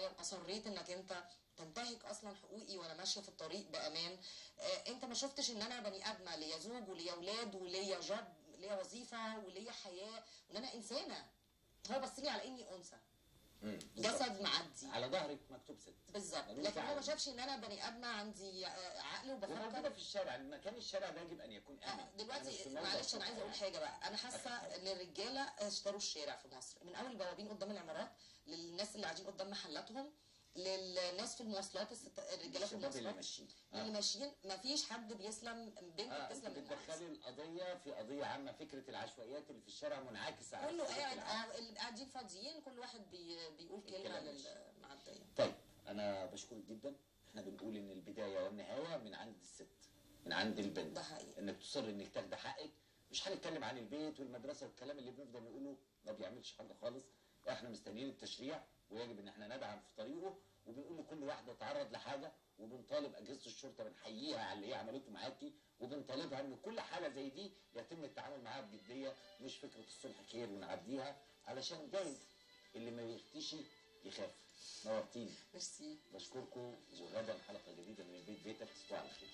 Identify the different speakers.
Speaker 1: اصريت انك انت تنتهك اصلا حقوقي وانا ماشيه في الطريق بامان. انت ما شفتش ان انا بني ادمه، ليا زوج وليا اولاد وليا جوب، ليا وظيفه وليا حياه، وان انا انسانه. هو بص لي على اني انثى، جسد معدي
Speaker 2: على ظهرك مكتوب ست
Speaker 1: بالظبط، لكن هو ما شافش ان انا بني ادمه عندي عقل وبفكر.
Speaker 2: وموجوده في الشارع، المكان الشارع ده يجب ان يكون امن.
Speaker 1: دلوقتي معلش انا عايزه اقول حاجه بقى، انا حاسه ان الرجاله اشتروا الشارع في مصر، من اول البوابين قدام العمارات للناس اللي قاعدين قدام محلاتهم، للناس في المواصلات، الرجاله في المواصلات اللي ماشيين مفيش حد بيسلم، بنت بتسلم.
Speaker 2: انت بتدخلي القضيه في قضيه عامه، فكره العشوائيات اللي في الشارع منعكسه على
Speaker 1: كله قاعد، اللي قاعدين فاضيين، كل واحد بيقول كلمه للمعديه.
Speaker 2: طيب انا بشكرك جدا. احنا بنقول ان البدايه والنهايه من عند الست، من عند البنت.
Speaker 1: ده حقيقي.
Speaker 2: انك تصر انك تاخدي حقك. مش هنتكلم عن البيت والمدرسه والكلام اللي بنفضل نقوله ما بيعملش حاجه خالص. احنا مستنيين التشريع ويجب ان احنا ندعم في طريقه، وبنقول لكل واحده تعرض لحاجه، وبنطالب اجهزه الشرطه، بنحييها على اللي هي عملته معاكي، وبنطالبها ان كل حاله زي دي يتم التعامل معاها بجديه، مش فكره الصلح خير ونعديها، علشان جايز اللي ما يختيش يخاف. نورتيني.
Speaker 1: ميرسي.
Speaker 2: بشكركم، وغدا حلقه جديده من البيت بيتك. تصبحوا على خير.